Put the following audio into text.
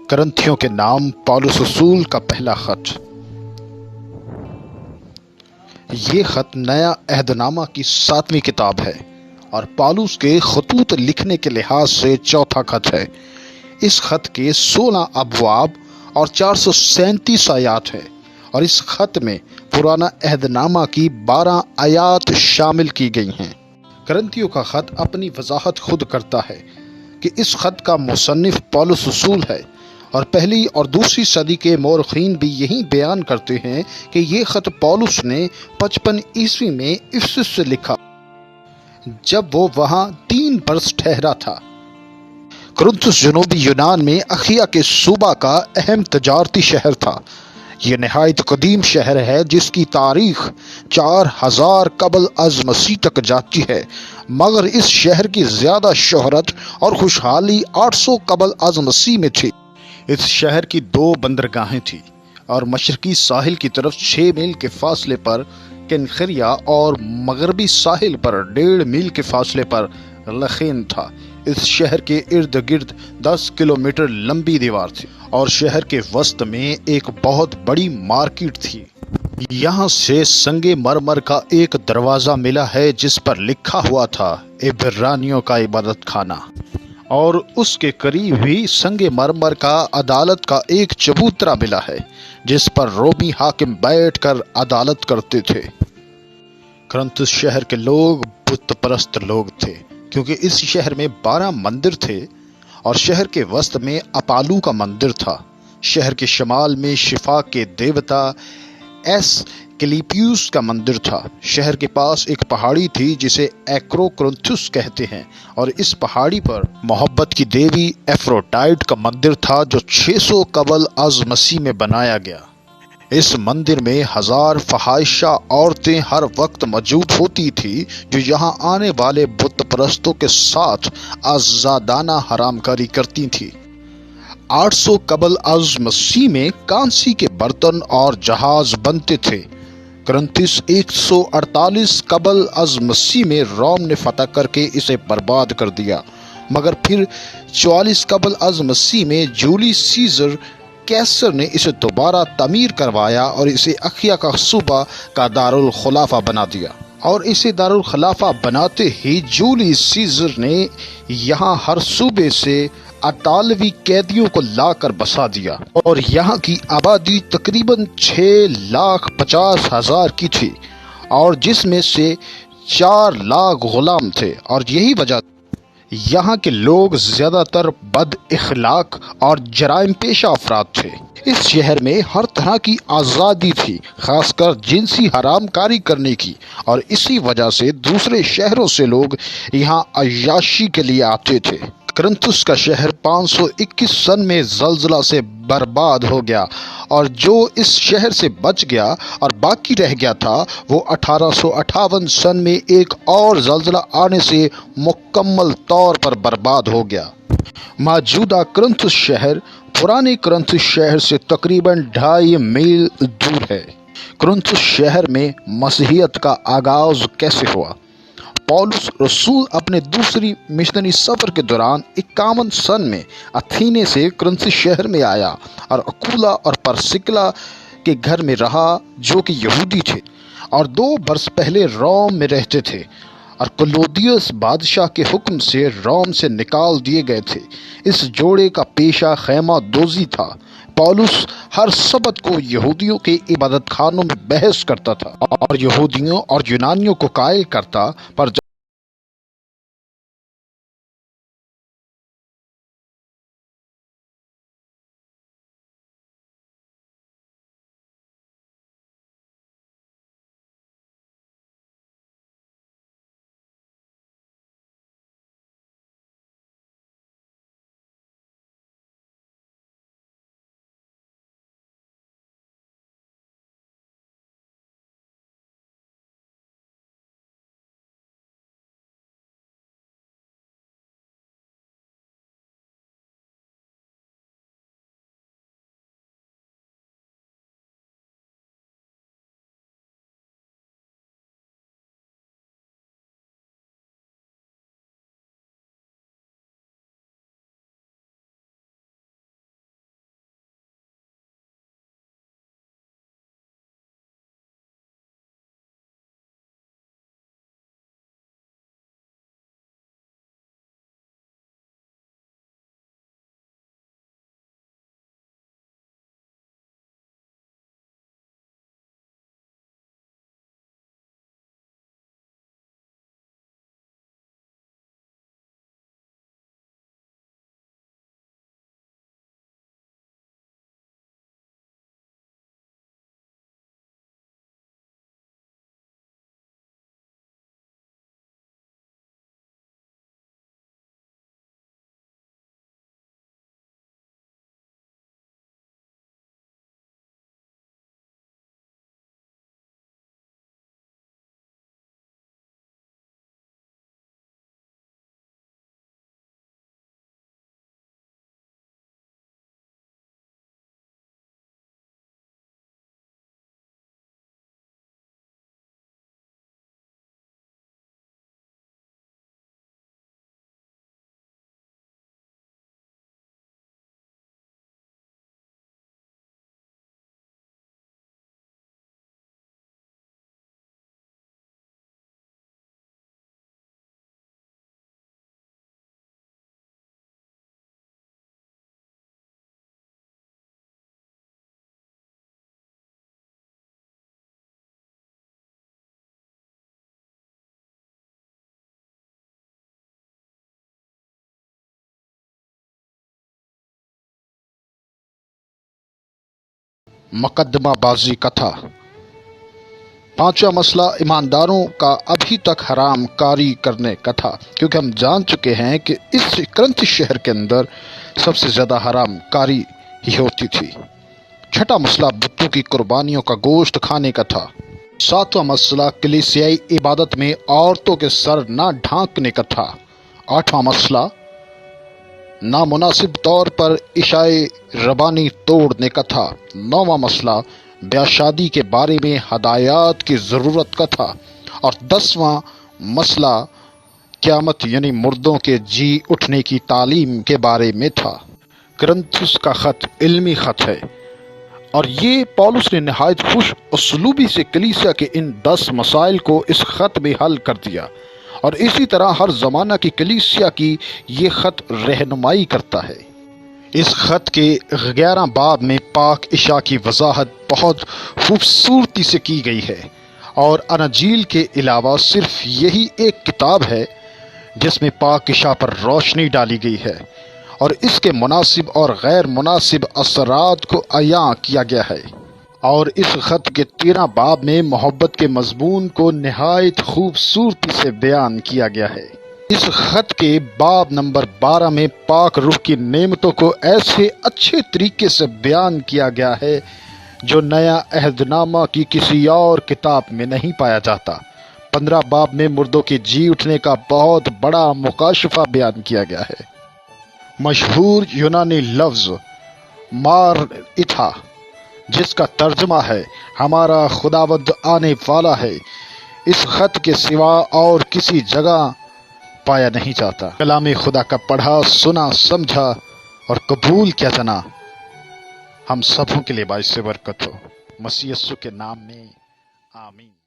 करंथियों के नाम पौलुस रसूल का पहला खत। ये खत नया अहदनामा की 7वीं किताब है और पौलुस के खतूत लिखने के लिहाज से चौथा खत है। इस खत के 16 अबवाब और 437 आयात है और इस खत में पुराना अहदनामा की 12 आयात शामिल की गई हैं। करंथियों का खत अपनी वजाहत खुद करता है कि इस खत का मुसन्निफ पौलुस रसूल है और पहली और दूसरी सदी के मौरखीन भी यही बयान करते हैं कि ये खत पौलुस ने 55 ईस्वी में इफिसस से लिखा जब वो वहाँ 3 बरस ठहरा था। कुरिन्थुस जनूबी यूनान में अखिया के सूबा का अहम तजारती शहर था। ये नहायत कदीम शहर है जिसकी तारीख 4000 कबल अज मसीह तक जाती है, मगर इस शहर की ज्यादा शोहरत और खुशहाली 800 कबल अज मसीह में थी। इस शहर की 2 बंदरगाहें थी और मशरकी साहिल की तरफ 6 मील के फासले पर किनखरिया और मगरबी साहिल पर 1.5 मील के फासले पर लखीन था। इस शहर के इर्द गिर्द 10 किलोमीटर लंबी दीवार थी और शहर के वस्त में एक बहुत बड़ी मार्केट थी। यहाँ से संगे मरमर का एक दरवाजा मिला है जिस पर लिखा हुआ था इब्रानियों का इबादत खाना, और उसके करीब ही संगे मरमर का अदालत का एक चबूतरा मिला है जिस पर रोमी हाकिम बैठकर अदालत करते थे। कुरिन्थुस शहर के लोग बुत परस्त लोग थे क्योंकि इस शहर में 12 मंदिर थे और शहर के वस्त में अपालू का मंदिर था। शहर के शमाल में शिफा के देवता एस क्लिपियुस का मंदिर था। शहर के पास एक पहाड़ी थी जिसे एक्रोकुरिन्थुस कहते हैं और इस पहाड़ी पर मोहब्बत की देवी एफ्रोडाइट का मंदिर था जो 600 कबल अज मसीह में बनाया गया। इस मंदिर में 1000 फहाइशा औरतें हर वक्त मौजूद होती थी जो यहाँ आने वाले बुत परस्तों के साथ आजादाना हरामकारी करती थी। 800 कबल अज मसीह में कांसी के बर्तन और जहाज बनते थे। कुरिन्थुस 148 कबल अज मसीह में रोम ने फतह करके इसे बर्बाद कर दिया, मगर फिर 44 कबल अज मसीह में जूलियस सीजर कैसर ने इसे दोबारा तमीर करवाया और इसे अखिया का सूबा का दारुल खुलाफा बना दिया। और इसे दारुल खिलाफा बनाते ही जूलियस सीजर ने यहाँ हर सूबे से 98 कैदियों को लाकर बसा दिया और यहाँ की आबादी तकरीबन 6,50,000 की थी और जिसमें से 4 लाख गुलाम थे, और यही वजह यहाँ के लोग ज्यादातर बद इखलाक और जराइम पेशा अफराद थे। इस शहर में हर तरह की आज़ादी थी, खासकर जिनसी हरामकारी करने की, और इसी वजह से दूसरे शहरों से लोग यहाँ अय्याशी के लिए आते थे। कुरिन्थुस का शहर 521 सन में जलजला से बर्बाद हो गया और जो इस शहर से बच गया और बाकी रह गया था वो 1858 सन में एक और जलजला आने से मुकम्मल तौर पर बर्बाद हो गया। मौजूदा कुरिन्थुस शहर पुराने कुरिन्थुस शहर से तकरीबन 2.5 मील दूर है। कुरिन्थुस शहर में मसीहियत का आगाज कैसे हुआ? पौलुस रसूल अपने दूसरी मिशनरी सफर के दौरान 51 सन में अथीने से कुरिन्थुस शहर में आया और अकुला और परसिकला के घर में रहा जो कि यहूदी थे और 2 बरस पहले रोम में रहते थे और क्लौदियस बादशाह के हुक्म से रोम से निकाल दिए गए थे। इस जोड़े का पेशा खैमा दोजी था। पौलुस हर सबत को यहूदियों के इबादत खानों में बहस करता था और यहूदियों और यूनानियों को कायल करता, पर مقدمہ بازی کا تھا۔ پانچواں مسئلہ ایمانداروں کا ابھی تک حرام کاری کرنے کا تھا، کیونکہ ہم جان چکے ہیں کہ اس کرنتھ شہر کے اندر سب سے زیادہ حرام کاری ہی ہوتی تھی۔ چھٹا مسئلہ بتوں کی قربانیوں کا گوشت کھانے کا تھا۔ ساتواں مسئلہ کلیسیائی عبادت میں عورتوں کے سر نہ ڈھانکنے کا تھا۔ آٹھواں مسئلہ نامناسب طور پر عشائے ربانی توڑنے کا تھا۔ نوواں مسئلہ بیاہ شادی کے بارے میں ہدایات کی ضرورت کا تھا۔ اور 10واں مسئلہ قیامت یعنی مردوں کے جی اٹھنے کی تعلیم کے بارے میں تھا۔ کرنتھس کا خط علمی خط ہے، اور یہ پولس نے نہایت خوش اسلوبی سے کلیسیا کے ان 10 مسائل کو اس خط میں حل کر دیا، اور اسی طرح ہر زمانہ کی کلیسیا کی یہ خط رہنمائی کرتا ہے۔ اس خط کے 11 باب میں پاک عشاء کی وضاحت بہت خوبصورتی سے کی گئی ہے، اور اناجیل کے علاوہ صرف یہی ایک کتاب ہے جس میں پاک عشاء پر روشنی ڈالی گئی ہے، اور اس کے مناسب اور غیر مناسب اثرات کو عیاں کیا گیا ہے۔ اور اس خط کے 13 باب میں محبت کے مضمون کو نہایت خوبصورتی سے بیان کیا گیا ہے۔ اس خط کے باب نمبر 12 میں پاک روح کی نعمتوں کو ایسے اچھے طریقے سے بیان کیا گیا ہے جو نیا عہد نامہ کی کسی اور کتاب میں نہیں پایا جاتا۔ 15 باب میں مردوں کے جی اٹھنے کا بہت بڑا مکاشفہ بیان کیا گیا ہے۔ مشہور یونانی لفظ مار اتھا، جس کا ترجمہ ہے ہمارا خداوند آنے والا ہے، اس خط کے سوا اور کسی جگہ پایا نہیں جاتا۔ کلام خدا کا پڑھا، سنا، سمجھا اور قبول کیا جانا ہم سبوں کے لیے باعث برکت ہو۔ مسیح یسوع کے نام میں آمین۔